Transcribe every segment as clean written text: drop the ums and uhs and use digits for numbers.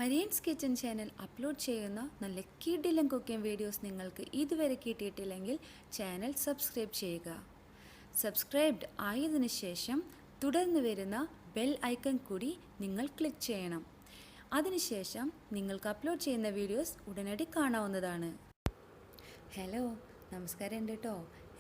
Marian's kitchen channel upload ചെയ്യുന്ന നല്ല കിടിലൻ കുക്കിംഗ് വീഡിയോസ് നിങ്ങൾക്ക് ഇതുവരെ കിട്ടിയിട്ടില്ലെങ്കിൽ ചാനൽ സബ്സ്ക്രൈബ് ചെയ്യുക. സബ്സ്ക്രൈബ്ഡ് ആയതിനു ശേഷം തുടർന്ന് വരുന്ന ബെൽ ഐക്കൺ കൂടി നിങ്ങൾ ക്ലിക്ക് ചെയ്യണം. അതിനുശേഷം നിങ്ങൾക്ക് അപ്ലോഡ് ചെയ്യുന്ന വീഡിയോസ് ഉടനടി കാണാവുന്നതാണ്. ഹലോ, നമസ്കാരം ഉണ്ട് കേട്ടോ.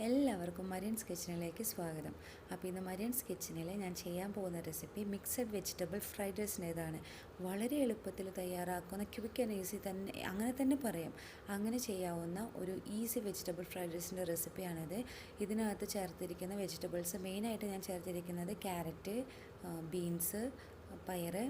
എല്ലാവർക്കും മരിയൻസ് കിച്ചണിലേക്ക് സ്വാഗതം. അപ്പോൾ ഇന്ന് മരിയൻസ് കിച്ചണിൽ ഞാൻ ചെയ്യാൻ പോകുന്ന റെസിപ്പി മിക്സഡ് വെജിറ്റബിൾ ഫ്രൈഡ് റൈസിൻ്റേതാണ്. വളരെ എളുപ്പത്തിൽ തയ്യാറാക്കുന്ന ക്വിക്ക് ആൻഡ് ഈസി തന്നെ, അങ്ങനെ തന്നെ പറയാം. അങ്ങനെ ചെയ്യാവുന്ന ഒരു ഈസി വെജിറ്റബിൾ ഫ്രൈഡ് റൈസിൻ്റെ റെസിപ്പിയാണിത്. ഇതിനകത്ത് ചേർത്തിരിക്കുന്ന വെജിറ്റബിൾസ് മെയിനായിട്ട് ഞാൻ ചേർത്തിരിക്കുന്നത് ക്യാരറ്റ്, ബീൻസ്, പയറ്,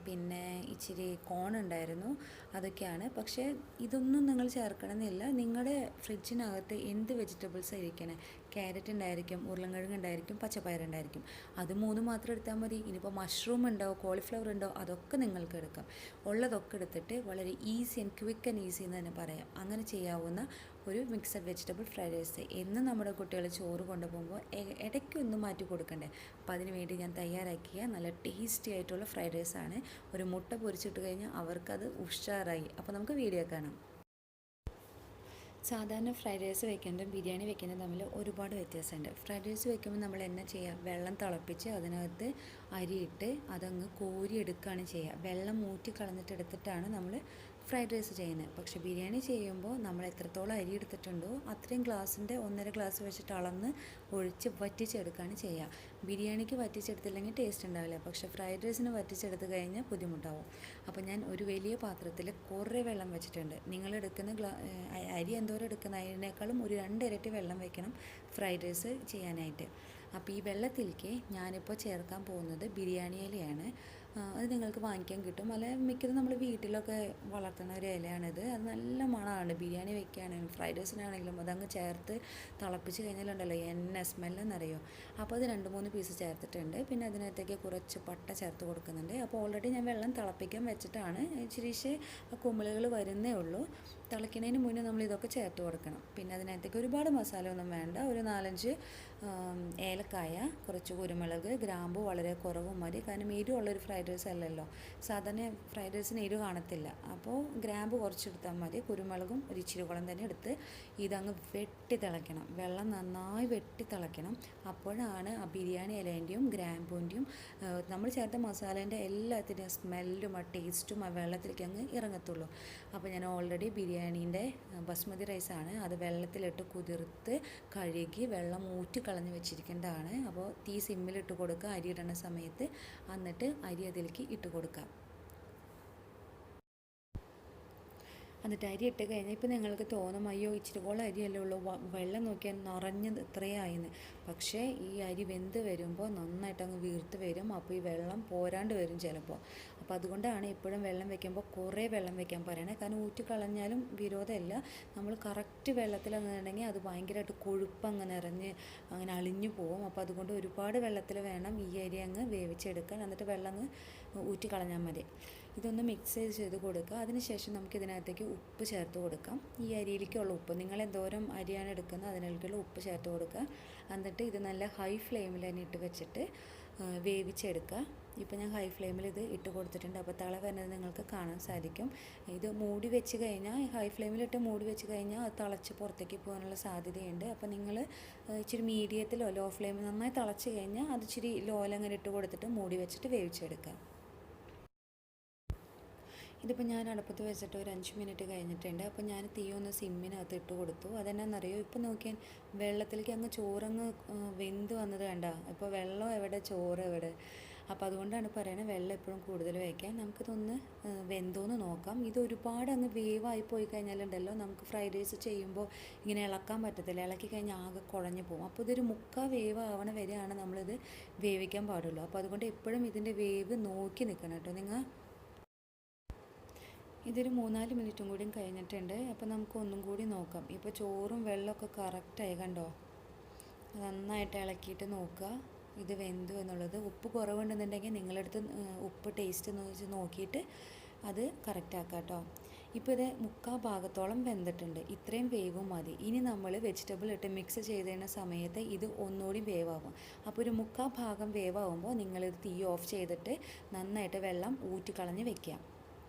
പിന്നെ ഇച്ചിരി കോൺ ഉണ്ടായിരുന്നു, അതൊക്കെയാണ്. പക്ഷേ ഇതൊന്നും നിങ്ങൾ ചേർക്കണമെന്നില്ല. നിങ്ങളുടെ ഫ്രിഡ്ജിനകത്ത് എന്ത് വെജിറ്റബിൾസ് ആയിരിക്കണേ, ക്യാരറ്റ് ഉണ്ടായിരിക്കും, ഉരുളൻകിഴങ്ങ് ഉണ്ടായിരിക്കും, പച്ചപ്പയറുണ്ടായിരിക്കും, അത് മൂന്ന് മാത്രം എടുത്താൽ മതി. ഇനിയിപ്പോൾ മഷ്റൂം ഉണ്ടോ, കോളിഫ്ലവർ ഉണ്ടോ, അതൊക്കെ നിങ്ങൾക്ക് എടുക്കാം. ഉള്ളതൊക്കെ എടുത്തിട്ട് വളരെ easy and quick and easy എന്ന് തന്നെ പറയാം. അങ്ങനെ ചെയ്യാവുന്ന ഒരു മിക്സഡ് വെജിറ്റബിൾ ഫ്രൈഡ് റൈസ്. എന്നും നമ്മുടെ കുട്ടികൾ ചോറ് കൊണ്ടുപോകുമ്പോൾ ഇടയ്ക്കൊന്നും മാറ്റി കൊടുക്കണ്ടേ. അപ്പോൾ അതിന് വേണ്ടി ഞാൻ തയ്യാറാക്കിയ നല്ല ടേസ്റ്റി ആയിട്ടുള്ള ഫ്രൈഡ് റൈസാണ്. ഒരു മുട്ട പൊരിച്ചിട്ട് കഴിഞ്ഞാൽ അവർക്കത് ഉഷാറായി. അപ്പോൾ നമുക്ക് വീഡിയോ കാണാം. സാധാരണ ഫ്രൈഡ് റൈസ് വെക്കുന്നതും ബിരിയാണി വെക്കുന്നതും തമ്മിൽ ഒരുപാട് വ്യത്യാസമുണ്ട്. ഫ്രൈഡ് റൈസ് വെക്കുമ്പോൾ നമ്മൾ എന്നാ ചെയ്യുക, വെള്ളം തിളപ്പിച്ച് അതിനകത്ത് അരിയിട്ട് അതങ്ങ് കോരി എടുക്കുകയാണ് ചെയ്യുക. വെള്ളം ഊറ്റി കളഞ്ഞിട്ട് എടുത്തിട്ടാണ് നമ്മൾ ഫ്രൈഡ് റൈസ് ചെയ്യുന്നത്. പക്ഷേ ബിരിയാണി ചെയ്യുമ്പോൾ നമ്മൾ എത്രത്തോളം അരി എടുത്തിട്ടുണ്ടോ അത്രയും ഗ്ലാസിൻ്റെ 1.5 ഗ്ലാസ് വെച്ചിട്ട് അളന്ന് ഒഴിച്ച് വറ്റിച്ചെടുക്കുകയാണ് ചെയ്യുക. ബിരിയാണിക്ക് വറ്റിച്ചെടുത്തില്ലെങ്കിൽ ടേസ്റ്റ് ഉണ്ടാവില്ല, പക്ഷേ ഫ്രൈഡ് റൈസിന് വറ്റിച്ചെടുത്ത് കഴിഞ്ഞാൽ ബുദ്ധിമുട്ടാവും. അപ്പോൾ ഞാൻ ഒരു വലിയ പാത്രത്തിൽ കുറേ വെള്ളം വെച്ചിട്ടുണ്ട്. നിങ്ങളെടുക്കുന്ന അരി എന്തോരം എടുക്കുന്ന അതിനേക്കാളും ഒരു 2 ഇരട്ടി വെള്ളം വെക്കണം ഫ്രൈഡ് റൈസ് ചെയ്യാനായിട്ട്. അപ്പോൾ ഈ വെള്ളത്തിലേക്ക് ഞാനിപ്പോൾ ചേർക്കാൻ പോകുന്നത് ബിരിയാണി ഇലയാണ്. അത് നിങ്ങൾക്ക് വാങ്ങിക്കാൻ കിട്ടും. അല്ല, മിക്കതും നമ്മൾ വീട്ടിലൊക്കെ വളർത്തുന്ന ഒരു ഇലയാണിത്. അത് നല്ല മണമാണ്. ബിരിയാണി വെക്കുകയാണെങ്കിലും ഫ്രൈഡ് റൈസിനാണെങ്കിലും അതങ്ങ് ചേർത്ത് തിളപ്പിച്ച് കഴിഞ്ഞാലുണ്ടല്ലോ എന്നെ സ്മെല്ലെന്നറിയോ. അപ്പോൾ അത് 2-3 പീസ് ചേർത്തിട്ടുണ്ട്. പിന്നെ അതിനകത്തേക്ക് കുറച്ച് പട്ട ചേർത്ത് കൊടുക്കുന്നുണ്ട്. അപ്പോൾ ഓൾറെഡി ഞാൻ വെള്ളം തിളപ്പിക്കാൻ വെച്ചിട്ടാണ്. ഇച്ചിരിശേ കുമിളുകൾ വരുന്നേ ഉള്ളൂ. തിളയ്ക്കുന്നതിന് മുന്നേ നമ്മൾ ഇതൊക്കെ ചേർത്ത് കൊടുക്കണം. പിന്നെ അതിനകത്തേക്ക് ഒരുപാട് മസാല ഒന്നും വേണ്ട. ഒരു 4-5 ഏലക്കായ, കുറച്ച് കുരുമുളക്, ഗ്രാമ്പു വളരെ കുറവും മതി. കാരണം എരിവുള്ളൊരു ഫ്രൈഡ് റൈസ് അല്ലല്ലോ. സാധാരണ ഫ്രൈഡ് റൈസിന് എരിവ് കാണത്തില്ല. അപ്പോൾ ഗ്രാമ്പു കുറച്ചെടുത്താൽ മതി. കുരുമുളകും ഒരു ഇച്ചിരി കുളം തന്നെ എടുത്ത് ഇതങ്ങ് വെട്ടി തിളയ്ക്കണം. വെള്ളം നന്നായി വെട്ടി തിളയ്ക്കണം. അപ്പോഴാണ് ആ ബിരിയാണി ഇലേൻ്റെയും ഗ്രാമ്പൂൻ്റെയും നമ്മൾ ചേർത്ത മസാലേൻ്റെ എല്ലാത്തിൻ്റെയും സ്മെല്ലും ആ ടേസ്റ്റും ആ വെള്ളത്തിലേക്ക് അങ്ങ് ഇറങ്ങത്തുള്ളൂ. അപ്പോൾ ഞാൻ ഓൾറെഡി ബിരിയാണീൻ്റെ ബസ്മതി റൈസാണ്. അത് വെള്ളത്തിലിട്ട് കുതിർത്ത് കഴുകി വെള്ളം ഊറ്റി കളഞ്ഞ് വെച്ചിരിക്കേണ്ടതാണ്. അപ്പോൾ തീ സിമ്മിലിട്ട് കൊടുക്കുക അരി ഇടുന്ന സമയത്ത്. എന്നിട്ട് അരി അതിലേക്ക് ഇട്ട് കൊടുക്കാം. എന്നിട്ട് അരി ഇട്ട് കഴിഞ്ഞാൽ ഇപ്പോൾ നിങ്ങൾക്ക് തോന്നും, അയ്യോ ഇച്ചിരി പോളം അരിയല്ലേ ഉള്ളൂ, വെള്ളം നോക്കിയാൽ നിറഞ്ഞത് ഇത്രയായിന്ന്. പക്ഷേ ഈ അരി വെന്ത് വരുമ്പോൾ നന്നായിട്ട് അങ്ങ് വീർത്ത് വരും. അപ്പോൾ ഈ വെള്ളം പോരാണ്ട് വരും ചിലപ്പോൾ. അപ്പോൾ അതുകൊണ്ടാണ് എപ്പോഴും വെള്ളം വെക്കുമ്പോൾ കുറേ വെള്ളം വെക്കാൻ പറയണേ. കാരണം ഊറ്റി കളഞ്ഞാലും വിരോധമില്ല. നമ്മൾ കറക്റ്റ് വെള്ളത്തിലെന്നുണ്ടെങ്കിൽ അത് ഭയങ്കരമായിട്ട് കൊഴുപ്പങ്ങ് നിറഞ്ഞ് അങ്ങനെ അളിഞ്ഞു പോകും. അപ്പോൾ അതുകൊണ്ട് ഒരുപാട് വെള്ളത്തിൽ വേണം ഈ അരി അങ്ങ് വേവിച്ചെടുക്കാൻ. എന്നിട്ട് വെള്ളം അങ്ങ് ഊറ്റി കളഞ്ഞാൽ മതി. ഇതൊന്ന് മിക്സ് ചെയ്ത് കൊടുക്കുക. അതിനുശേഷം നമുക്ക് ഇതിനകത്തേക്ക് ഉപ്പ് ചേർത്ത് കൊടുക്കാം. ഈ അരിയിലേക്കുള്ള ഉപ്പ്, നിങ്ങൾ എന്തോരം അരിയാണ് എടുക്കുന്നത് അതിനേക്കുള്ള ഉപ്പ് ചേർത്ത് കൊടുക്കുക. എന്നിട്ട് ഇത് നല്ല ഹൈ ഫ്ലെയിമിൽ തന്നെ ഇട്ട് വെച്ചിട്ട് വേവിച്ചെടുക്കുക. ഇപ്പോൾ ഞാൻ ഹൈ ഫ്ലെയിമിൽ ഇത് ഇട്ട് കൊടുത്തിട്ടുണ്ട്. അപ്പോൾ തള വരുന്നത് നിങ്ങൾക്ക് കാണാൻ സാധിക്കും. ഇത് മൂടി വെച്ച് കഴിഞ്ഞാൽ, ഹൈ ഫ്ലെയിമിലിട്ട് മൂടി വെച്ച് കഴിഞ്ഞാൽ അത് തിളച്ച് പുറത്തേക്ക് പോകാനുള്ള സാധ്യതയുണ്ട്. അപ്പോൾ നിങ്ങൾ ഇച്ചിരി മീഡിയത്തിലോ ലോ ഫ്ലെയിമിൽ നന്നായി തിളച്ച് കഴിഞ്ഞാൽ അത് ഇച്ചിരി ലോലങ്ങനെ ഇട്ട് കൊടുത്തിട്ട് മൂടി വെച്ചിട്ട് വേവിച്ചെടുക്കുക. ഇതിപ്പോൾ ഞാൻ അടുപ്പത്ത് വെച്ചിട്ട് ഒരു 5 മിനിറ്റ് കഴിഞ്ഞിട്ടുണ്ട്. അപ്പോൾ ഞാൻ തീ ഒന്ന് സിമ്മിനകത്ത് ഇട്ട് കൊടുത്തു. അതെന്നാണെന്നറിയോ, ഇപ്പോൾ നോക്കിയാൽ വെള്ളത്തിലേക്ക് അങ്ങ് ചോറങ്ങ് വെന്ത് വന്നത് കണ്ട. ഇപ്പോൾ വെള്ളം എവിടെ, ചോറ് എവിടെ. അപ്പോൾ അതുകൊണ്ടാണ് പറയുന്നത് വെള്ളം എപ്പോഴും കൂടുതൽ വയ്ക്കാൻ. നമുക്കിതൊന്ന് വെന്തോന്ന് നോക്കാം. ഇത് ഒരുപാട് അങ്ങ് വേവായി പോയി കഴിഞ്ഞാലുണ്ടല്ലോ നമുക്ക് ഫ്രൈഡ് റൈസ് ചെയ്യുമ്പോൾ ഇങ്ങനെ ഇളക്കാൻ പറ്റത്തില്ല. ഇളക്കി കഴിഞ്ഞാൽ ആകെ കുഴഞ്ഞു പോകും. അപ്പോൾ ഇതൊരു 3/4 വേവ് ആവണ വരെയാണ് നമ്മളിത് വേവിക്കാൻ പാടുള്ളൂ. അപ്പോൾ അതുകൊണ്ട് എപ്പോഴും ഇതിൻ്റെ വേവ് നോക്കി നിൽക്കണം കേട്ടോ നിങ്ങൾ. ഇതൊരു 3-4 മിനിറ്റും കൂടിയും കഴിഞ്ഞിട്ടുണ്ട്. അപ്പോൾ നമുക്ക് ഒന്നും കൂടി നോക്കാം. ഇപ്പോൾ ചോറും വെള്ളമൊക്കെ കറക്റ്റായി കണ്ടോ. നന്നായിട്ട് ഇളക്കിയിട്ട് നോക്കുക ഇത് വെന്തു എന്നുള്ളത്. ഉപ്പ് കുറവുണ്ടെന്നുണ്ടെങ്കിൽ നിങ്ങളടുത്ത് ഉപ്പ് ടേസ്റ്റ് നോക്കിയിട്ട് അത് കറക്റ്റാക്കാം കേട്ടോ. ഇപ്പോൾ ഇത് 3/4 ഭാഗത്തോളം വെന്തിട്ടുണ്ട്. ഇത്രയും വേവും മതി. ഇനി നമ്മൾ വെജിറ്റബിൾ ഇട്ട് മിക്സ് ചെയ്തതിന് സമയത്ത് ഇത് ഒന്നുകൂടി വേവാകും. അപ്പോൾ ഒരു 3/4 ഭാഗം വേവാകുമ്പോൾ നിങ്ങളിത് തീ ഓഫ് ചെയ്തിട്ട് നന്നായിട്ട് വെള്ളം ഊറ്റിക്കളഞ്ഞ് വെക്കുക.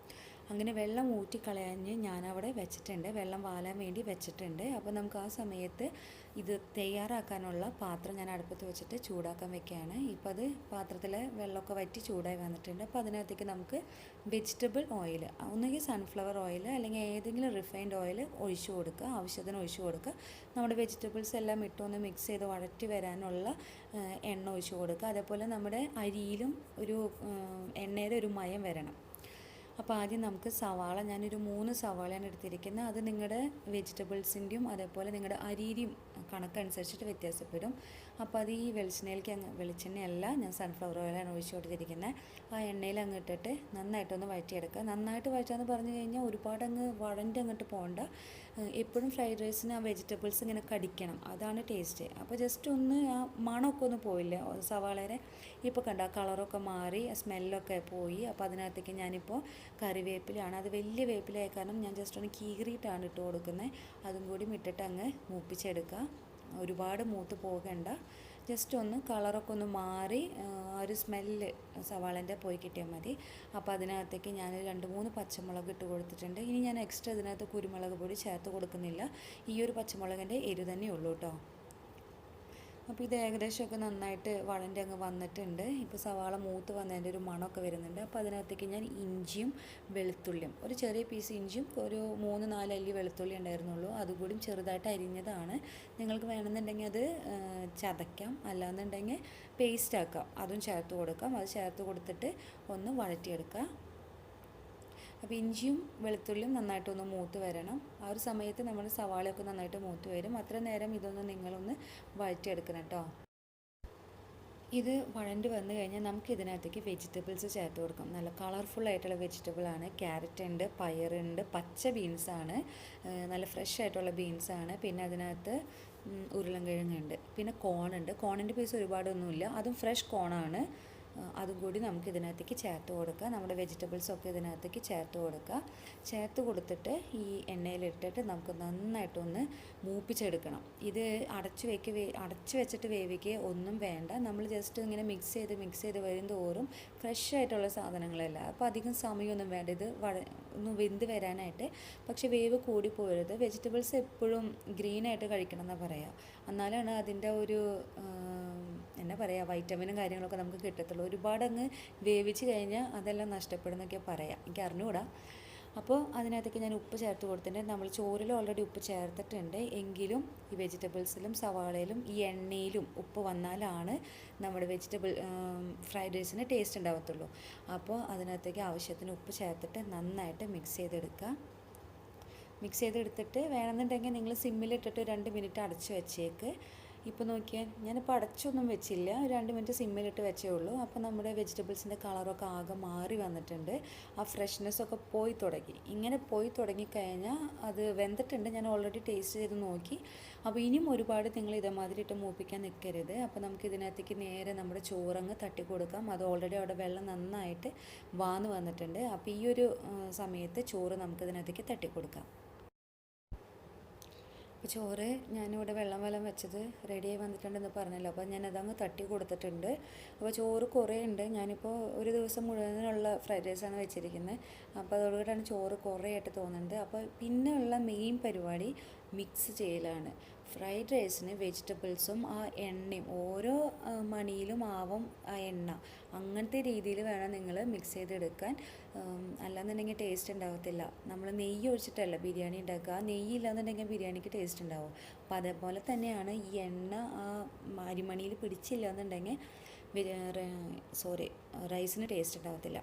അങ്ങനെ വെള്ളം ഊറ്റിക്കളയാഞ്ഞ് ഞാനവിടെ വെച്ചിട്ടുണ്ട്, വെള്ളം വാലാൻ വേണ്ടി വെച്ചിട്ടുണ്ട്. അപ്പോൾ നമുക്ക് ആ സമയത്ത് ഇത് തയ്യാറാക്കാനുള്ള പാത്രം ഞാൻ അടുപ്പത്ത് വെച്ചിട്ട് ചൂടാക്കാൻ വെക്കുകയാണ്. ഇപ്പോൾ അത് പാത്രത്തിൽ വെള്ളമൊക്കെ വറ്റി ചൂടായി വന്നിട്ടുണ്ട്. അപ്പോൾ അതിനകത്തേക്ക് നമുക്ക് വെജിറ്റബിൾ ഓയിൽ, ഒന്നുകിൽ സൺഫ്ലവർ ഓയിൽ അല്ലെങ്കിൽ ഏതെങ്കിലും റിഫൈൻഡ് ഓയിൽ ഒഴിച്ചു കൊടുക്കുക, ആവശ്യത്തിന് ഒഴിച്ചു കൊടുക്കുക. നമ്മുടെ വെജിറ്റബിൾസ് എല്ലാം ഇട്ടൊന്ന് മിക്സ് ചെയ്ത് വഴറ്റി വരാനുള്ള എണ്ണ ഒഴിച്ചു കൊടുക്കുക. അതേപോലെ നമ്മുടെ അരിയിലും ഒരു എണ്ണയുടെ ഒരു മയം വരണം. അപ്പോൾ ആദ്യം നമുക്ക് സവാള, ഞാനൊരു 3 സവാളയാണ് എടുത്തിരിക്കുന്നത്. അത് നിങ്ങളുടെ വെജിറ്റബിൾസിൻ്റെയും അതേപോലെ നിങ്ങളുടെ അരിയുടെയും കണക്കനുസരിച്ചിട്ട് വ്യത്യാസപ്പെടും. അപ്പോൾ അത് ഈ വെളിച്ചെണ്ണയല്ല, ഞാൻ സൺഫ്ലവർ ഓയിലാണ് ഒഴിച്ചു കൊടുത്തിരിക്കുന്നത്. ആ എണ്ണയിൽ അങ്ങ് ഇട്ടിട്ട് നന്നായിട്ടൊന്ന് വഴറ്റിയെടുക്കുക. നന്നായിട്ട് വഴറ്റാന്ന് പറഞ്ഞു കഴിഞ്ഞാൽ ഒരുപാട് അങ്ങ് അങ്ങോട്ട് പോകണ്ട. എപ്പോഴും ഫ്രൈഡ് റൈസിന് ആ വെജിറ്റബിൾസ് ഇങ്ങനെ കടിക്കണം, അതാണ് ടേസ്റ്റ്. അപ്പോൾ ജസ്റ്റ് ഒന്ന് ആ മണമൊക്കെ ഒന്ന് പോയില്ല സവാളയുടെ. ഇപ്പോൾ കണ്ട ആ കളറൊക്കെ മാറി, സ്മെല്ലൊക്കെ പോയി. അപ്പോൾ അതിനകത്തേക്ക് ഞാനിപ്പോൾ കറിവേപ്പിലയാണ്, അത് വലിയ വേപ്പിലായ കാരണം ഞാൻ ജസ്റ്റ് ഒന്ന് കീറിയിട്ടാണ് ഇട്ട് കൊടുക്കുന്നത്. അതും കൂടി ഇട്ടിട്ട് അങ്ങ് മൂപ്പിച്ചെടുക്കുക. ഒരുപാട് മൂത്ത് പോകണ്ട, ജസ്റ്റ് ഒന്ന് കളറൊക്കെ ഒന്ന് മാറി ആ ഒരു സ്മെല്ല് സവാളൻ്റെ പോയി കിട്ടിയാൽ മതി. അപ്പോൾ അതിനകത്തേക്ക് ഞാൻ 2-3 പച്ചമുളക് ഇട്ട് കൊടുത്തിട്ടുണ്ട്. ഇനി ഞാൻ എക്സ്ട്രാ ഇതിനകത്ത് കുരുമുളക് പൊടി ചേർത്ത് കൊടുക്കുന്നില്ല, ഈ ഒരു പച്ചമുളകിൻ്റെ എരിവ് തന്നെ ഉള്ളൂ കേട്ടോ. അപ്പോൾ ഇത് ഏകദേശമൊക്കെ നന്നായിട്ട് വഴൻ്റെ അങ്ങ് വന്നിട്ടുണ്ട്. ഇപ്പോൾ സവാള മൂത്ത് വന്നതിൻ്റെ ഒരു മണമൊക്കെ വരുന്നുണ്ട്. അപ്പോൾ അതിനകത്തേക്ക് ഞാൻ ഇഞ്ചിയും വെളുത്തുള്ളിയും, ഒരു ചെറിയ പീസ് ഇഞ്ചിയും ഒരു 3-4 അല്ലി വെളുത്തുള്ളി ഉണ്ടായിരുന്നുള്ളൂ, അതുകൂടി ചെറുതായിട്ട് അരിഞ്ഞതാണ്. നിങ്ങൾക്ക് വേണമെന്നുണ്ടെങ്കിൽ അത് ചതയ്ക്കാം, അല്ലാന്നുണ്ടെങ്കിൽ പേസ്റ്റ് ആക്കാം, അതും ചേർത്ത് കൊടുക്കാം. അത് ചേർത്ത് കൊടുത്തിട്ട് ഒന്ന് വഴറ്റിയെടുക്കുക. അപ്പോൾ ഇഞ്ചിയും വെളുത്തുള്ളിയും നന്നായിട്ടൊന്ന് മൂത്ത് വരണം. ആ ഒരു സമയത്ത് നമ്മൾ സവാളയൊക്കെ നന്നായിട്ട് മൂത്ത് വരും. അത്ര നേരം ഇതൊന്ന് നിങ്ങളൊന്ന് വഴറ്റിയെടുക്കണം കേട്ടോ. ഇത് വഴണ്ട് വന്നു കഴിഞ്ഞാൽ നമുക്ക് ഇതിനകത്തേക്ക് വെജിറ്റബിൾസ് ചേർത്ത് കൊടുക്കാം. നല്ല കളർഫുള്ളായിട്ടുള്ള വെജിറ്റബിളാണ്. ക്യാരറ്റ് ഉണ്ട്, പയറുണ്ട്, പച്ച ബീൻസാണ്, നല്ല ഫ്രഷ് ആയിട്ടുള്ള ബീൻസാണ്. പിന്നെ അതിനകത്ത് ഉരുളൻകിഴങ്ങുണ്ട്, പിന്നെ കോണുണ്ട്. കോണിൻ്റെ പീസ് ഒരുപാടൊന്നുമില്ല, അതും ഫ്രഷ് കോണാണ്. അതും കൂടി നമുക്ക് ഇതിനകത്തേക്ക് ചേർത്ത് കൊടുക്കുക. നമ്മുടെ വെജിറ്റബിൾസൊക്കെ ഇതിനകത്തേക്ക് ചേർത്ത് കൊടുക്കുക. ചേർത്ത് കൊടുത്തിട്ട് ഈ എണ്ണയിലിട്ടിട്ട് നമുക്ക് നന്നായിട്ടൊന്ന് മൂപ്പിച്ചെടുക്കണം. ഇത് അടച്ച് വെച്ചിട്ട് വേവിക്കുക ഒന്നും വേണ്ട. നമ്മൾ ജസ്റ്റ് ഇങ്ങനെ മിക്സ് ചെയ്ത് വരും തോറും ഫ്രഷ് ആയിട്ടുള്ള സാധനങ്ങളല്ല, അപ്പോൾ അധികം സമയമൊന്നും വേണ്ട ഇത് ഒന്ന് വെന്ത് വരാനായിട്ട്. പക്ഷേ വേവ് കൂടി പോകരുത്. വെജിറ്റബിൾസ് എപ്പോഴും ഗ്രീനായിട്ട് കഴിക്കണം എന്നാണ് പറയുക, എന്നാലാണ് അതിൻ്റെ ഒരു എന്നാ പറയുക വൈറ്റമിനും കാര്യങ്ങളൊക്കെ നമുക്ക് കിട്ടത്തുള്ളൂ. ഒരുപാട് അങ്ങ് വേവിച്ച് കഴിഞ്ഞാൽ അതെല്ലാം നഷ്ടപ്പെടുന്നൊക്കെ പറയാം, എനിക്ക് അറിഞ്ഞുകൂടാ. അപ്പോൾ അതിനകത്തേക്ക് ഞാൻ ഉപ്പ് ചേർത്ത് കൊടുത്തിട്ടുണ്ട്. നമ്മൾ ചോറിൽ ഓൾറെഡി ഉപ്പ് ചേർത്തിട്ടുണ്ട്, എങ്കിലും ഈ വെജിറ്റബിൾസിലും സവാളയിലും ഈ എണ്ണയിലും ഉപ്പ് വന്നാലാണ് നമ്മുടെ ഫ്രൈഡ് റൈസിന് ടേസ്റ്റ് ഉണ്ടാകത്തുള്ളൂ. അപ്പോൾ അതിനകത്തേക്ക് ആവശ്യത്തിന് ഉപ്പ് ചേർത്തിട്ട് നന്നായിട്ട് മിക്സ് ചെയ്തെടുത്തിട്ട് വേണമെന്നുണ്ടെങ്കിൽ നിങ്ങൾ സിമ്മിലിട്ടിട്ട് 2 മിനിറ്റ് അടച്ച് വെച്ചേക്ക്. ഇപ്പോൾ നോക്കിയാൽ ഞാനിപ്പോൾ അടച്ചൊന്നും വെച്ചില്ല, 2 മിനിറ്റ് സിമ്മിലിട്ട് വെച്ചേ ഉള്ളൂ. അപ്പോൾ നമ്മുടെ വെജിറ്റബിൾസിൻ്റെ കളറൊക്കെ ആകെ മാറി വന്നിട്ടുണ്ട്, ആ ഫ്രഷ്നെസ്സൊക്കെ പോയി തുടങ്ങി. ഇങ്ങനെ പോയി തുടങ്ങിക്കഴിഞ്ഞാൽ അത് വെന്തിട്ടുണ്ട്. ഞാൻ ഓൾറെഡി ടേസ്റ്റ് ചെയ്ത് നോക്കി. അപ്പോൾ ഇനിയും ഒരുപാട് നിങ്ങൾ ഇതേമാതിരി ഇട്ട് മൂപ്പിക്കാൻ നിൽക്കരുത്. അപ്പോൾ നമുക്ക് ഇതിനകത്തേക്ക് നേരെ നമ്മുടെ ചോറങ്ങ് തട്ടി കൊടുക്കാം. അത് ഓൾറെഡി അവിടെ വെള്ളം നന്നായിട്ട് വാന്ന് വന്നിട്ടുണ്ട്. അപ്പോൾ ഈ ഒരു സമയത്ത് ചോറ് നമുക്കിതിനകത്തേക്ക് തട്ടി കൊടുക്കാം. അപ്പോൾ ചോറ് ഞാനിവിടെ വെള്ളം വെച്ചത് റെഡിയായി വന്നിട്ടുണ്ടെന്ന് പറഞ്ഞല്ലോ, അപ്പോൾ ഞാനതങ്ങ് തട്ടി കൊടുത്തിട്ടുണ്ട്. അപ്പോൾ ചോറ് കുറേ ഉണ്ട്, ഞാനിപ്പോൾ ഒരു ദിവസം മുഴുവനുള്ള ഫ്രൈഡ് റൈസാണ് വെച്ചിരിക്കുന്നത്. അപ്പോൾ അതോടുകൂടിയാണ് ചോറ് കുറേ ആയിട്ട് തോന്നുന്നത്. അപ്പോൾ പിന്നെ ഉള്ള മെയിൻ പരിപാടി മിക്സ് ചെയ്യലാണ്. ഫ്രൈഡ് റൈസിന് വെജിറ്റബിൾസും ആ എണ്ണയും ഓരോ മണിയിലും ആവും ആ എണ്ണ, അങ്ങനത്തെ രീതിയിൽ വേണം നിങ്ങൾ മിക്സ് ചെയ്തെടുക്കാൻ. അല്ലാന്നുണ്ടെങ്കിൽ ടേസ്റ്റ് ഉണ്ടാകത്തില്ല. നമ്മൾ നെയ്യ് ഒഴിച്ചിട്ടല്ല ബിരിയാണി ഉണ്ടാക്കുക, ആ നെയ്യ് ഇല്ലാന്നുണ്ടെങ്കിൽ ബിരിയാണിക്ക് ടേസ്റ്റ് ഉണ്ടാവും. അപ്പോൾ അതേപോലെ തന്നെയാണ് ഈ എണ്ണ ആ അരിമണിയിൽ പിടിച്ചില്ല എന്നുണ്ടെങ്കിൽ റൈസിന് ടേസ്റ്റ് ഉണ്ടാകത്തില്ല.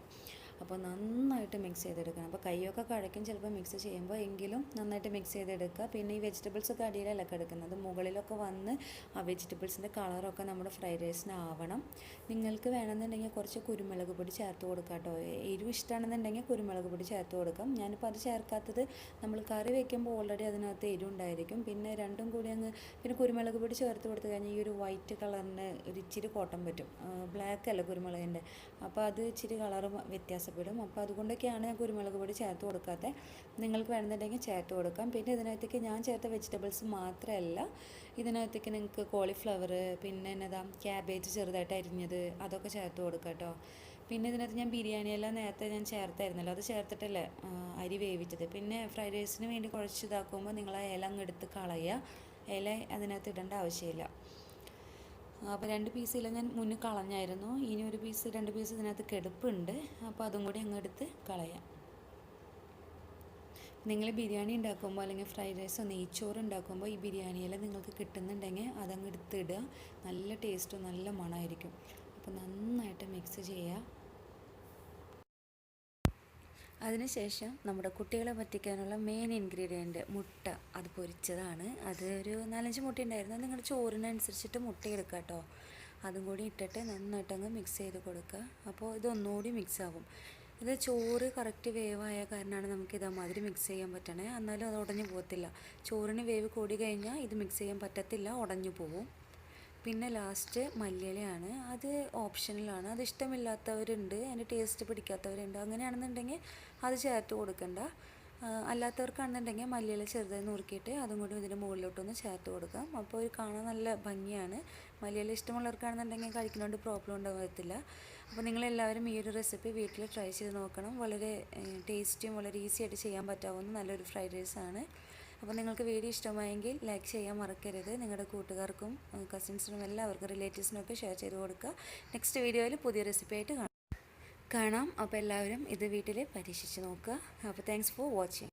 അപ്പോൾ നന്നായിട്ട് മിക്സ് ചെയ്തെടുക്കണം. അപ്പോൾ കൈയൊക്കെ കഴക്കും ചിലപ്പോൾ മിക്സ് ചെയ്യുമ്പോൾ, എങ്കിലും നന്നായിട്ട് മിക്സ് ചെയ്തെടുക്കുക. പിന്നെ ഈ വെജിറ്റബിൾസൊക്കെ അടിയിലല്ല കിടക്കുന്നത്, മുകളിലൊക്കെ വന്ന് ആ വെജിറ്റബിൾസിൻ്റെ കളറൊക്കെ നമ്മുടെ ഫ്രൈഡ് റൈസിനാവണം. നിങ്ങൾക്ക് വേണമെന്നുണ്ടെങ്കിൽ കുറച്ച് കുരുമുളക് പൊടി ചേർത്ത് കൊടുക്കാം കേട്ടോ. എരിവ് ഇഷ്ടമാണെന്നുണ്ടെങ്കിൽ കുരുമുളക് പൊടി ചേർത്ത് കൊടുക്കാം. ഞാനിപ്പോൾ അത് ചേർക്കാത്തത്, നമ്മൾ കറി വയ്ക്കുമ്പോൾ ഓൾറെഡി അതിനകത്ത് എരിവുണ്ടായിരിക്കും. പിന്നെ രണ്ടും കൂടി പിന്നെ കുരുമുളക് പൊടി ചേർത്ത് കൊടുത്തു കഴിഞ്ഞാൽ ഈ ഒരു വൈറ്റ് കളറിന് ഒരു ഇച്ചിരി കോട്ടം പറ്റും, ബ്ലാക്ക് അല്ല കുരുമുളകിൻ്റെ. അപ്പോൾ അത് ഇച്ചിരി കളറ് വ്യത്യാസപ്പെടും. അപ്പോൾ അതുകൊണ്ടൊക്കെയാണ് ഞാൻ കുരുമുളക് പൊടി ചേർത്ത് കൊടുക്കാത്തത്. നിങ്ങൾക്ക് വേണമെന്നുണ്ടെങ്കിൽ ചേർത്ത് കൊടുക്കാം. പിന്നെ ഇതിനകത്തേക്ക് ഞാൻ ചേർത്ത വെജിറ്റബിൾസ് മാത്രമല്ല, ഇതിനകത്തേക്ക് നിങ്ങൾക്ക് കോളിഫ്ലവർ, പിന്നെ എന്നതാ ക്യാബേജ് ചെറുതായിട്ട് അരിഞ്ഞത്, അതൊക്കെ ചേർത്ത് കൊടുക്കാം കേട്ടോ. പിന്നെ ഇതിനകത്ത് ഞാൻ ബിരിയാണിയെല്ലാം നേരത്തെ ഞാൻ ചേർത്തായിരുന്നല്ലോ, അത് ചേർത്തിട്ടല്ലേ അരി വേവിച്ചത്. പിന്നെ ഫ്രൈഡ് റൈസിന് വേണ്ടി കുഴച്ച് ഇതാക്കുമ്പോൾ നിങ്ങൾ ആ ഇല അങ്ങ് എടുത്ത് കളയുക. ഇല അതിനകത്ത് ഇടേണ്ട ആവശ്യമില്ല. അപ്പോൾ 2 പീസ് ഇല ഞാൻ മുന്നേ കളഞ്ഞായിരുന്നു. ഇനി 2 പീസ് ഇതിനകത്ത് കെടുപ്പുണ്ട്. അപ്പോൾ അതും കൂടി അങ്ങ് എടുത്ത് കളയാം. നിങ്ങൾ ബിരിയാണി ഉണ്ടാക്കുമ്പോൾ അല്ലെങ്കിൽ ഫ്രൈഡ് റൈസോ നെയ്ച്ചോറ് ഉണ്ടാക്കുമ്പോൾ ഈ ബിരിയാണിയില നിങ്ങൾക്ക് കിട്ടുന്നുണ്ടെങ്കിൽ അതങ്ങ് എടുത്തിടുക. നല്ല ടേസ്റ്റും നല്ല മണമായിരിക്കും. അപ്പോൾ നന്നായിട്ട് മിക്സ് ചെയ്യുക. അതിനുശേഷം നമ്മുടെ കുട്ടികളെ പറ്റിക്കാനുള്ള മെയിൻ ഇൻഗ്രീഡിയൻറ്റ് മുട്ട, അത് പൊരിച്ചതാണ്. അത് ഒരു 4-5 മുട്ട ഉണ്ടായിരുന്നു. നിങ്ങളുടെ ചോറിനനുസരിച്ചിട്ട് മുട്ട എടുക്കുക കേട്ടോ. അതും കൂടി ഇട്ടിട്ട് നന്നായിട്ടങ്ങ് മിക്സ് ചെയ്ത് കൊടുക്കുക. അപ്പോൾ ഇതൊന്നുകൂടി മിക്സ് ആകും. ഇത് ചോറ് കറക്റ്റ് വേവായ കാരണമാണ് നമുക്ക് ഇതേമാതിരി മിക്സ് ചെയ്യാൻ പറ്റണേ. എന്നാലും അത് ഉടഞ്ഞു പോകത്തില്ല. ചോറിന് വേവ് കൂടി കഴിഞ്ഞാൽ ഇത് മിക്സ് ചെയ്യാൻ പറ്റത്തില്ല, ഉടഞ്ഞു പോവും. പിന്നെ ലാസ്റ്റ് മല്ലിയിലയാണ്. അത് ഓപ്ഷണലാണ്. അത് ഇഷ്ടമില്ലാത്തവരുണ്ട്, അതിൻ്റെ ടേസ്റ്റ് പിടിക്കാത്തവരുണ്ട്. അങ്ങനെയാണെന്നുണ്ടെങ്കിൽ അത് ചേർത്ത് കൊടുക്കണ്ട. അല്ലാത്തവർക്കാണെന്നുണ്ടെങ്കിൽ മല്ലിയില ചെറുതായി നുറുക്കിയിട്ട് അതും കൂടി ഇതിൻ്റെ മുകളിലോട്ടൊന്ന് ചേർത്ത് കൊടുക്കാം. അപ്പോൾ ഇത് കാണാൻ നല്ല ഭംഗിയാണ്. മല്ലിയില ഇഷ്ടമുള്ളവർക്കാണെന്നുണ്ടെങ്കിൽ കഴിക്കുന്നതുകൊണ്ട് പ്രോബ്ലം ഉണ്ടാകത്തില്ല. അപ്പോൾ നിങ്ങളെല്ലാവരും ഈ ഒരു റെസിപ്പി വീട്ടിൽ ട്രൈ ചെയ്ത് നോക്കണം. വളരെ ടേസ്റ്റിയും വളരെ ഈസി ആയിട്ട് ചെയ്യാൻ പറ്റാവുന്ന നല്ലൊരു ഫ്രൈഡ് റൈസാണ്. അപ്പോൾ നിങ്ങൾക്ക് വീഡിയോ ഇഷ്ടമായെങ്കിൽ ലൈക്ക് ചെയ്യാൻ മറക്കരുത്. നിങ്ങളുടെ കൂട്ടുകാർക്കും കസിൻസിനും എല്ലാവർക്കും റിലേറ്റീവ്സിനും ഒക്കെ ഷെയർ ചെയ്ത് കൊടുക്കുക. നെക്സ്റ്റ് വീഡിയോയിൽ പുതിയ റെസിപ്പി ആയിട്ട് കാണാം. അപ്പോൾ എല്ലാവരും ഇത് വീട്ടിൽ പരീക്ഷിച്ച് നോക്കുക. അപ്പോൾ താങ്ക്സ് ഫോർ വാച്ചിങ്.